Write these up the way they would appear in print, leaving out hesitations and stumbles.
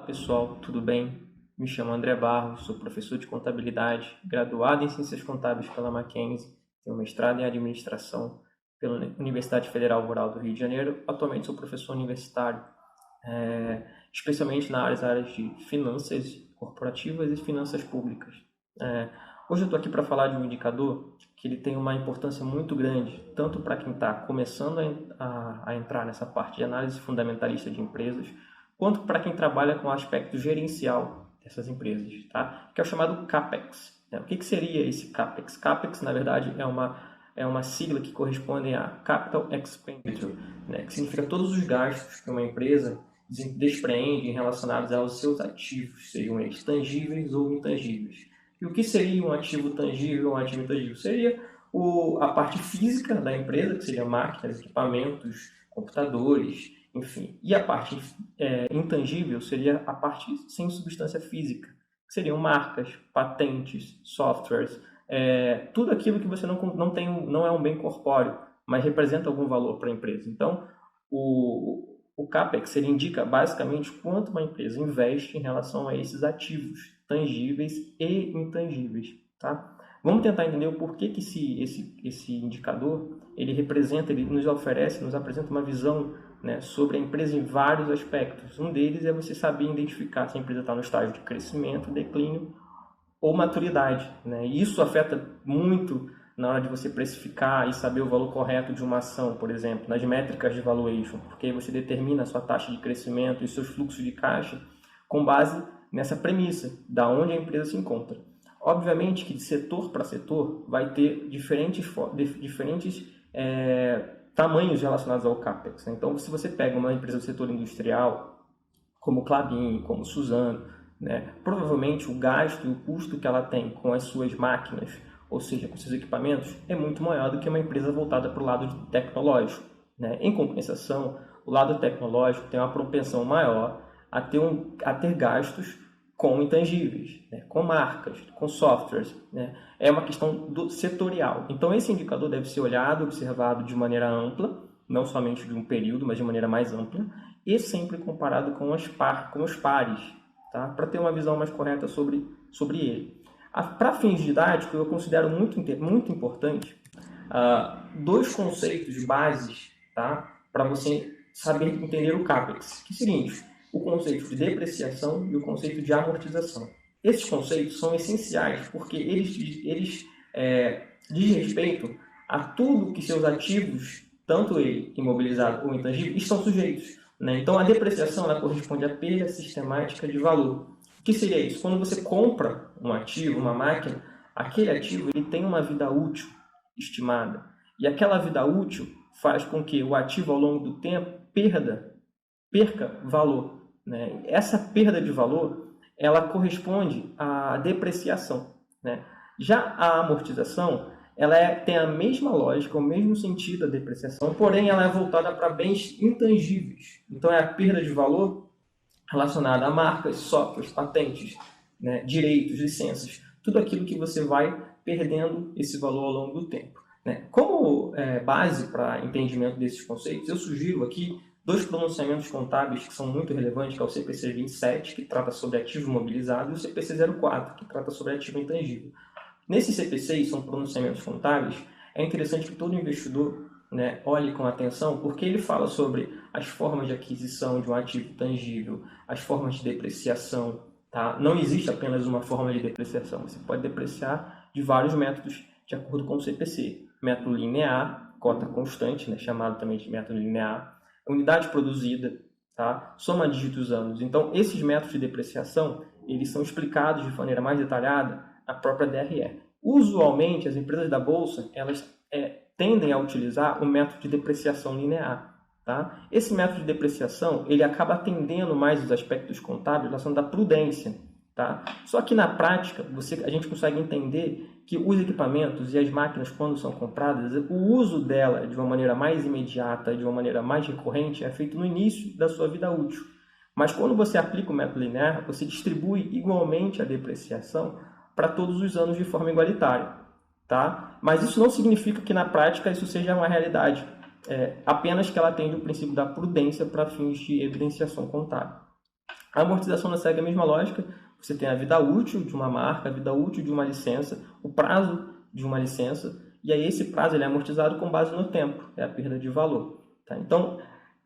Pessoal, tudo bem? Me chamo André Barros, sou professor de contabilidade, graduado em Ciências Contábeis pela Mackenzie, tenho mestrado em Administração pela Universidade Federal Rural do Rio de Janeiro. Atualmente sou professor universitário, especialmente nas áreas de finanças corporativas e finanças públicas. Hoje eu estou aqui para falar de um indicador que ele tem uma importância muito grande, tanto para quem está começando a entrar nessa parte de análise fundamentalista de empresas, quanto para quem trabalha com o aspecto gerencial dessas empresas, tá? Que é o chamado CAPEX. O que seria esse CAPEX? CAPEX, na verdade, é uma sigla que corresponde a Capital Expenditure, né? Que significa todos os gastos que uma empresa despreende relacionados aos seus ativos, sejam eles tangíveis ou intangíveis. E o que seria um ativo tangível ou um ativo intangível? Seria a parte física da empresa, que seria máquinas, equipamentos, computadores, enfim. E a parte intangível seria a parte sem substância física, que seriam marcas, patentes, softwares, tudo aquilo que você não é um bem corpóreo, mas representa algum valor para a empresa. Então, o CAPEX ele indica basicamente quanto uma empresa investe em relação a esses ativos tangíveis e intangíveis, tá? Vamos tentar entender o porquê que esse indicador ele nos apresenta uma visão, né, sobre a empresa em vários aspectos. Um deles é você saber identificar se a empresa está no estágio de crescimento, declínio ou maturidade, né? E isso afeta muito na hora de você precificar e saber o valor correto de uma ação, por exemplo, nas métricas de valuation, porque aí você determina a sua taxa de crescimento e seus fluxos de caixa com base nessa premissa, da onde a empresa se encontra. Obviamente que de setor para setor vai ter diferentes tamanhos relacionados ao CAPEX, né? Então, se você pega uma empresa do setor industrial, como Klabin, como Suzano, né, provavelmente o gasto e o custo que ela tem com as suas máquinas, ou seja, com seus equipamentos, é muito maior do que uma empresa voltada para o lado tecnológico, né? Em compensação, o lado tecnológico tem uma propensão maior a ter gastos com intangíveis, né, com marcas, com softwares, né? É uma questão setorial. Então, esse indicador deve ser olhado, observado de maneira ampla, não somente de um período, mas de maneira mais ampla, e sempre comparado com os pares, tá? Para ter uma visão mais correta sobre ele. Para fins didáticos, eu considero muito importante dois conceitos bases, tá? Para você saber entender o CAPEX, que é o seguinte: o conceito de depreciação e o conceito de amortização. Esses conceitos são essenciais porque eles dizem respeito a tudo que seus ativos, tanto ele imobilizado ou intangível, estão sujeitos, né? Então, a depreciação ela corresponde à perda sistemática de valor. O que seria isso? Quando você compra um ativo, uma máquina, aquele ativo ele tem uma vida útil estimada. E aquela vida útil faz com que o ativo, ao longo do tempo, perca valor, né? Essa perda de valor ela corresponde à depreciação, né? Já a amortização ela tem a mesma lógica, o mesmo sentido da depreciação, porém ela é voltada para bens intangíveis. Então é a perda de valor relacionada a marcas, softwares, patentes, né, direitos, licenças, tudo aquilo que você vai perdendo esse valor ao longo do tempo, né? Como base para entendimento desses conceitos, eu sugiro aqui dois pronunciamentos contábeis que são muito relevantes, que é o CPC 27, que trata sobre ativo imobilizado, e o CPC 04, que trata sobre ativo intangível. Nesses CPCs, são pronunciamentos contábeis, é interessante que todo investidor, né, olhe com atenção, porque ele fala sobre as formas de aquisição de um ativo tangível, as formas de depreciação, tá? Não existe apenas uma forma de depreciação, você pode depreciar de vários métodos de acordo com o CPC. Método linear, cota constante, né, chamado também de método linear, unidade produzida, tá? Soma dígitos anos. Então, esses métodos de depreciação, eles são explicados de maneira mais detalhada na própria DRE. Usualmente, as empresas da Bolsa, elas tendem a utilizar o método de depreciação linear, tá? Esse método de depreciação, ele acaba atendendo mais os aspectos contábeis relacionados à prudência, tá? Só que na prática, a gente consegue entender que os equipamentos e as máquinas, quando são compradas, o uso dela de uma maneira mais imediata, de uma maneira mais recorrente, é feito no início da sua vida útil. Mas quando você aplica o método linear, você distribui igualmente a depreciação para todos os anos de forma igualitária, tá? Mas isso não significa que na prática isso seja uma realidade, apenas que ela atende o princípio da prudência para fins de evidenciação contábil. A amortização não segue a mesma lógica. Você tem a vida útil de uma marca, a vida útil de uma licença, o prazo de uma licença, e aí esse prazo ele é amortizado com base no tempo, é a perda de valor. Tá? Então,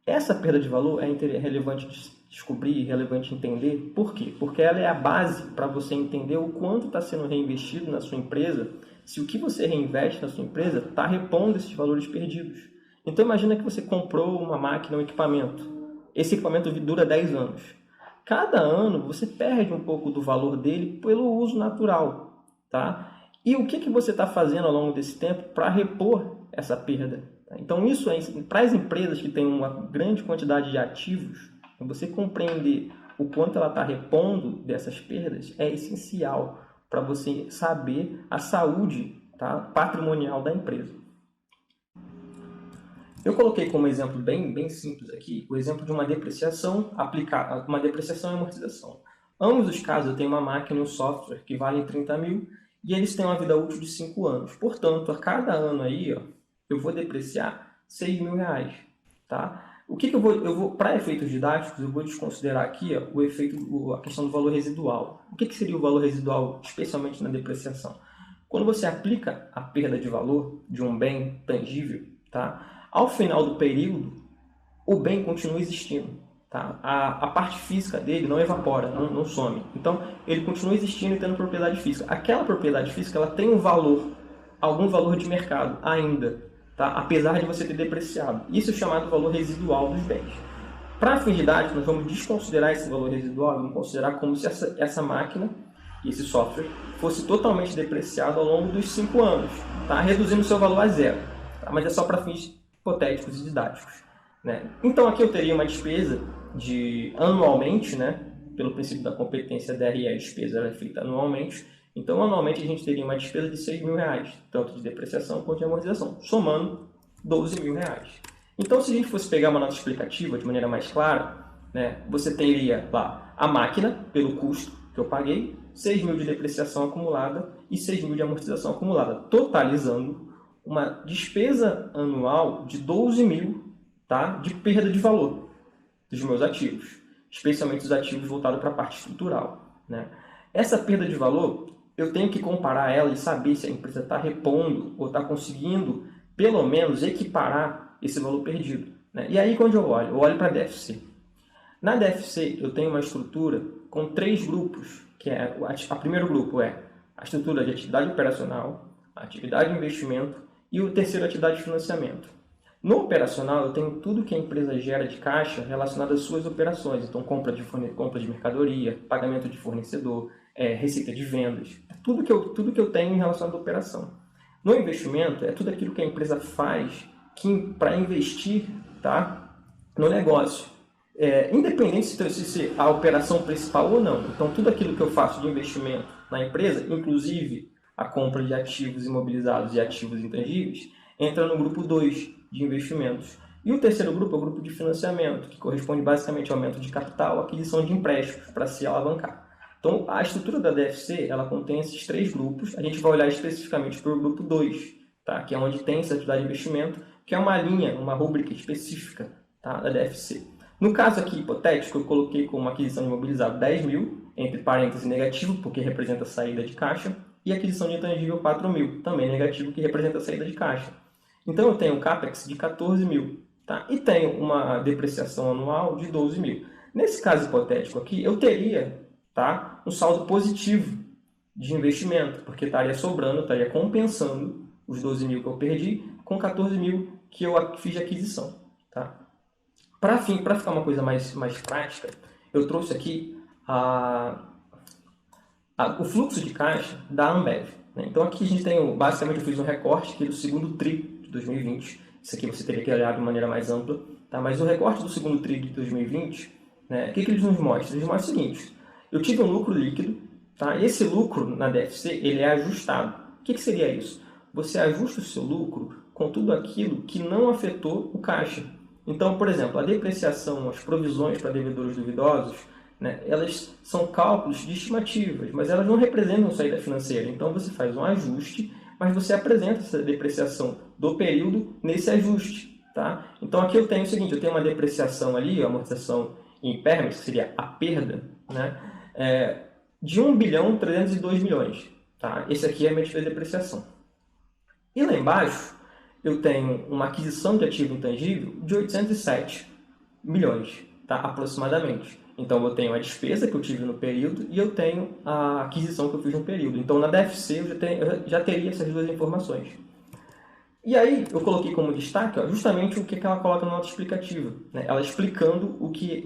essa perda de valor é relevante descobrir, relevante entender. Por quê? Porque ela é a base para você entender o quanto está sendo reinvestido na sua empresa, se o que você reinveste na sua empresa está repondo esses valores perdidos. Então, imagina que você comprou uma máquina, um equipamento. Esse equipamento dura 10 anos. Cada ano você perde um pouco do valor dele pelo uso natural, tá? E o que você está fazendo ao longo desse tempo para repor essa perda? Tá? Então isso é para as empresas que têm uma grande quantidade de ativos, você compreender o quanto ela está repondo dessas perdas é essencial para você saber a saúde, tá, patrimonial da empresa. Eu coloquei como exemplo bem simples aqui o exemplo de uma depreciação aplicada, uma depreciação e amortização. Ambos os casos eu tenho uma máquina e um software que valem 30 mil e eles têm uma vida útil de 5 anos. Portanto, a cada ano aí, ó, eu vou depreciar 6 mil reais. Tá? O que eu vou para efeitos didáticos, eu vou desconsiderar aqui ó, a questão do valor residual. O que seria o valor residual, especialmente na depreciação? Quando você aplica a perda de valor de um bem tangível, tá? Ao final do período, o bem continua existindo. Tá? A parte física dele não evapora, não some. Então, ele continua existindo e tendo propriedade física. Aquela propriedade física ela tem um valor, algum valor de mercado ainda, tá? Apesar de você ter depreciado. Isso é chamado valor residual dos bens. Para fins didáticos, nós vamos desconsiderar esse valor residual, vamos considerar como se essa máquina, esse software, fosse totalmente depreciado ao longo dos 5 anos, tá? Reduzindo o seu valor a zero. Tá? Mas é só para fins hipotéticos e didáticos. Né? Então aqui eu teria uma despesa de anualmente, né? Pelo princípio da competência DRE, a despesa é feita anualmente. Então anualmente a gente teria uma despesa de 6 mil reais, tanto de depreciação quanto de amortização, somando 12 mil reais. Então se a gente fosse pegar uma nota explicativa de maneira mais clara, né, você teria lá a máquina, pelo custo que eu paguei, 6 mil de depreciação acumulada e 6 mil de amortização acumulada, totalizando uma despesa anual de 12 mil, tá, de perda de valor dos meus ativos, especialmente os ativos voltados para a parte estrutural. Né? Essa perda de valor, eu tenho que comparar ela e saber se a empresa está repondo ou está conseguindo, pelo menos, equiparar esse valor perdido. Né? E aí, quando eu olho para a DFC. Na DFC, eu tenho uma estrutura com 3 grupos, que é o primeiro grupo é a estrutura de atividade operacional, a atividade de investimento e o terceiro, atividade de financiamento. No operacional, eu tenho tudo que a empresa gera de caixa relacionado às suas operações. Então, compra de mercadoria, pagamento de fornecedor, receita de vendas. Tudo que eu tenho relacionado à operação. No investimento, é tudo aquilo que a empresa faz para investir, tá, no negócio. Independente se a operação principal ou não. Então, tudo aquilo que eu faço de investimento na empresa, inclusive a compra de ativos imobilizados e ativos intangíveis, entra no grupo 2 de investimentos. E o terceiro grupo é o grupo de financiamento, que corresponde basicamente ao aumento de capital, aquisição de empréstimos para se alavancar. Então, a estrutura da DFC ela contém esses 3 grupos. A gente vai olhar especificamente para o grupo 2, tá? Que é onde tem essa atividade de investimento, que é uma linha, uma rúbrica específica, tá? Da DFC. No caso aqui hipotético, eu coloquei como aquisição de imobilizado 10 mil, entre parênteses negativo, porque representa a saída de caixa, e aquisição de intangível 4 mil, também negativo, que representa a saída de caixa. Então eu tenho um CAPEX de 14 mil, tá? E tenho uma depreciação anual de 12 mil. Nesse caso hipotético aqui, eu teria, tá, um saldo positivo de investimento, porque estaria sobrando, estaria compensando os 12 mil que eu perdi com 14 mil que eu fiz de aquisição. Tá? Para ficar uma coisa mais prática, eu trouxe aqui o fluxo de caixa da Ambev. Né? Então aqui a gente tem, basicamente eu fiz um recorte aqui do segundo TRI de 2020. Isso aqui você teria que olhar de maneira mais ampla. Tá? Mas o recorte do segundo TRI de 2020, né, o que eles nos mostram? Eles mostram o seguinte: eu tive um lucro líquido, tá? E esse lucro na DFC ele é ajustado. O que seria isso? Você ajusta o seu lucro com tudo aquilo que não afetou o caixa. Então, por exemplo, a depreciação, as provisões para devedores duvidosos, né, elas são cálculos de estimativas, mas elas não representam saída financeira. Então, você faz um ajuste, mas você apresenta essa depreciação do período nesse ajuste. Tá? Então, aqui eu tenho o seguinte, eu tenho uma depreciação ali, a amortização impairment, que seria a perda, né, de 1.302 milhões. Tá? Esse aqui é a medida de depreciação. E lá embaixo, eu tenho uma aquisição de ativo intangível de 807 milhões, tá? Aproximadamente. Então, eu tenho a despesa que eu tive no período e eu tenho a aquisição que eu fiz no período. Então, na DFC, eu já teria essas duas informações. E aí, eu coloquei como destaque justamente o que ela coloca na nota explicativa, né? Ela explicando o que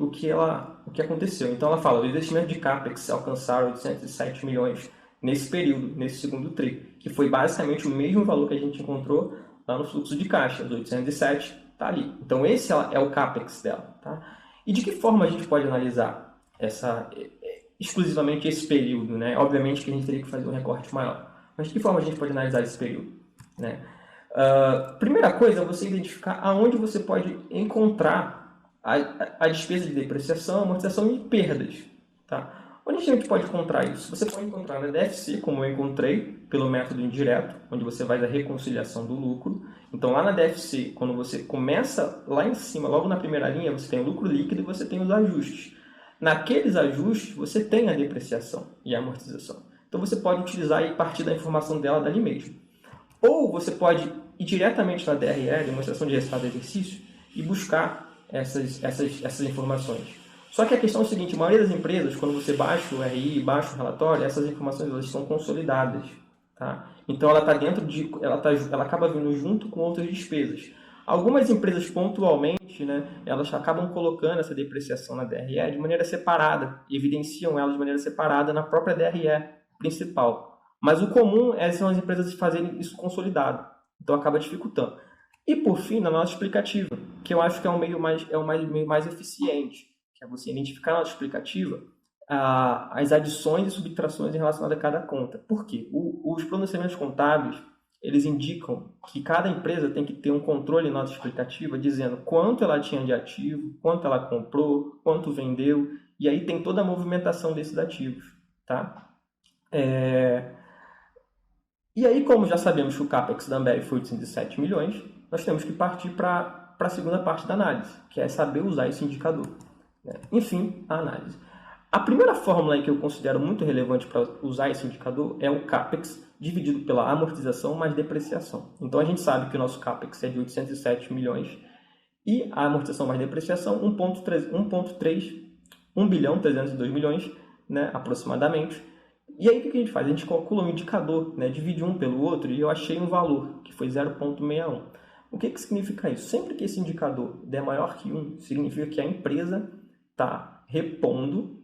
aconteceu. Então, ela fala: o investimento de CAPEX alcançaram 807 milhões nesse período, nesse segundo TRI, que foi basicamente o mesmo valor que a gente encontrou lá no fluxo de caixa, os 807 está ali. Então, esse é o CAPEX dela. Tá? E de que forma a gente pode analisar exclusivamente esse período? Né? Obviamente que a gente teria que fazer um recorte maior. Mas de que forma a gente pode analisar esse período? Né? Primeira coisa é você identificar aonde você pode encontrar a despesa de depreciação, amortização e perdas. Tá? Onde a gente pode encontrar isso? Você pode encontrar na DFC, como eu encontrei, pelo método indireto, onde você faz a reconciliação do lucro. Então, lá na DFC, quando você começa lá em cima, logo na primeira linha, você tem o lucro líquido e você tem os ajustes. Naqueles ajustes, você tem a depreciação e a amortização. Então, você pode utilizar e partir da informação dela dali mesmo. Ou você pode ir diretamente na DRE, Demonstração de Resultado do Exercício, e buscar essas informações. Só que a questão é o seguinte: a maioria das empresas, quando você baixa o RI, baixa o relatório, essas informações elas estão consolidadas. Tá? Então ela está dentro de. Ela acaba vindo junto com outras despesas. Algumas empresas pontualmente, né, elas acabam colocando essa depreciação na DRE de maneira separada, evidenciam ela de maneira separada na própria DRE principal. Mas o comum são as empresas fazerem isso consolidado. Então acaba dificultando. E por fim, na nota explicativa, que eu acho que é o meio mais eficiente, que é você identificar na nota explicativa as adições e subtrações relacionadas a cada conta. Por quê? Os pronunciamentos contábeis, eles indicam que cada empresa tem que ter um controle em nota explicativa dizendo quanto ela tinha de ativo, quanto ela comprou, quanto vendeu, e aí tem toda a movimentação desses ativos. Tá? E aí, como já sabemos que o CAPEX da Ambev foi 807 milhões, nós temos que partir para a segunda parte da análise, que é saber usar esse indicador. Enfim, a análise. A primeira fórmula que eu considero muito relevante para usar esse indicador é o CAPEX dividido pela amortização mais depreciação. Então, a gente sabe que o nosso CAPEX é de 807 milhões e a amortização mais depreciação 1 bilhão 302 milhões, né, aproximadamente. E aí o que a gente faz? A gente calcula um indicador, né, divide um pelo outro, e eu achei um valor, que foi 0,61. O que significa isso? Sempre que esse indicador der maior que 1, significa que a empresa está repondo,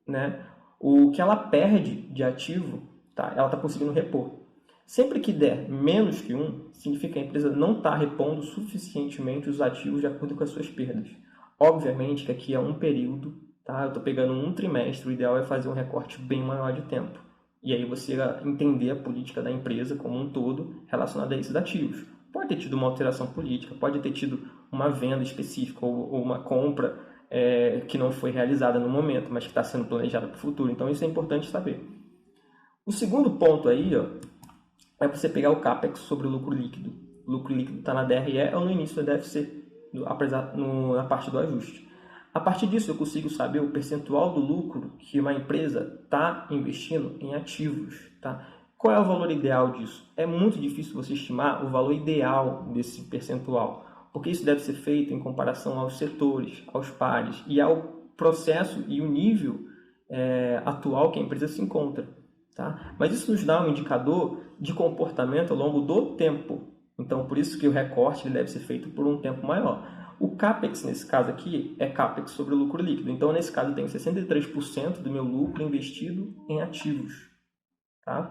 né, o que ela perde de ativo, tá, ela está conseguindo repor. Sempre que der menos que 1, significa que a empresa não está repondo suficientemente os ativos de acordo com as suas perdas. Obviamente que aqui é um período, tá? Eu estou pegando um trimestre, o ideal é fazer um recorte bem maior de tempo. E aí você entender a política da empresa como um todo relacionada a esses ativos. Pode ter tido uma alteração política, pode ter tido uma venda específica ou uma compra que não foi realizada no momento, mas que está sendo planejada para o futuro. Então isso é importante saber. O segundo ponto aí, é você pegar o CAPEX sobre o lucro líquido. O lucro líquido está na DRE ou no início da DFC, na parte do ajuste. A partir disso, eu consigo saber o percentual do lucro que uma empresa está investindo em ativos. Tá? Qual é o valor ideal disso? É muito difícil você estimar o valor ideal desse percentual, porque isso deve ser feito em comparação aos setores, aos pares e ao processo e o nível atual que a empresa se encontra. Tá? Mas isso nos dá um indicador de comportamento ao longo do tempo. Então, por isso que o recorte deve ser feito por um tempo maior. O CAPEX, nesse caso aqui, é CAPEX sobre o lucro líquido. Então, nesse caso, eu tenho 63% do meu lucro investido em ativos. Tá?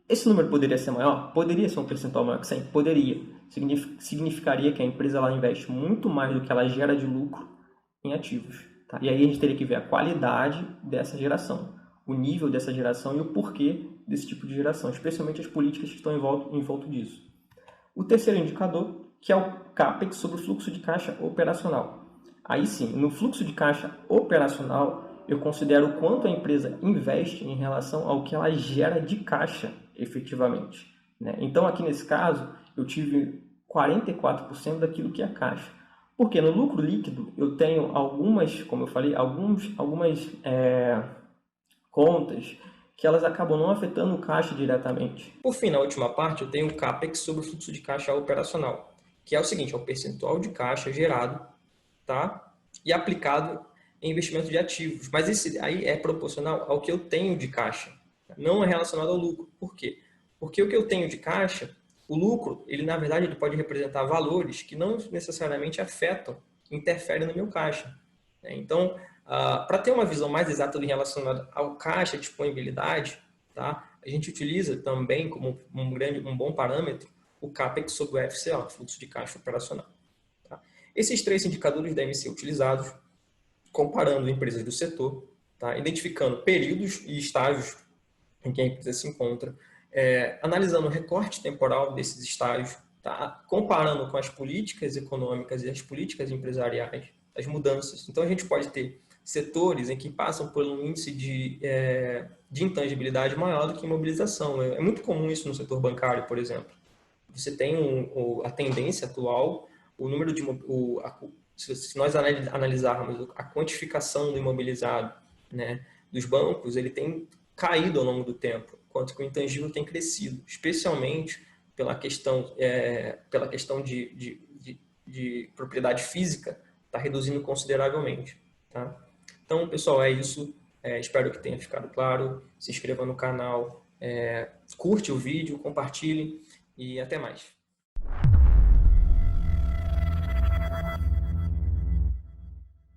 Esse número poderia ser maior? Poderia ser um percentual maior que 100? Poderia. Significaria que a empresa ela investe muito mais do que ela gera de lucro em ativos. Tá? E aí a gente teria que ver a qualidade dessa geração, o nível dessa geração e o porquê desse tipo de geração, especialmente as políticas que estão em volta disso. O terceiro indicador, que é o CAPEX sobre o fluxo de caixa operacional. Aí sim, no fluxo de caixa operacional, eu considero o quanto a empresa investe em relação ao que ela gera de caixa efetivamente. Né? Então, aqui nesse caso, eu tive 44% daquilo que é caixa. Porque no lucro líquido eu tenho algumas, como eu falei, algumas contas que elas acabam não afetando o caixa diretamente. Por fim, na última parte, eu tenho o CAPEX sobre o fluxo de caixa operacional, que é o seguinte, é o percentual de caixa gerado, tá? E aplicado em investimento de ativos. Mas esse aí é proporcional ao que eu tenho de caixa, não é relacionado ao lucro. Por quê? Porque o que eu tenho de caixa, o lucro, ele na verdade ele pode representar valores que não necessariamente afetam, interferem no meu caixa. Então, para ter uma visão mais exata relacionada ao caixa e disponibilidade, tá? A gente utiliza também como um bom parâmetro o CAPEX sobre o FCO, fluxo de caixa operacional. Tá? Esses três indicadores devem ser utilizados comparando empresas do setor, tá? Identificando períodos e estágios em que a empresa se encontra, analisando o recorte temporal desses estágios, tá? Comparando com as políticas econômicas e as políticas empresariais, as mudanças. Então, a gente pode ter setores em que passam por um índice de intangibilidade maior do que imobilização. É muito comum isso no setor bancário, por exemplo. Você tem a tendência atual, o número de se nós analisarmos a quantificação do imobilizado, né, dos bancos, ele tem caído ao longo do tempo, enquanto que o intangível tem crescido, especialmente pela questão de propriedade física, está reduzindo consideravelmente. Tá? Então, pessoal, é isso. Espero que tenha ficado claro. Se inscreva no canal, curte o vídeo, compartilhe e até mais.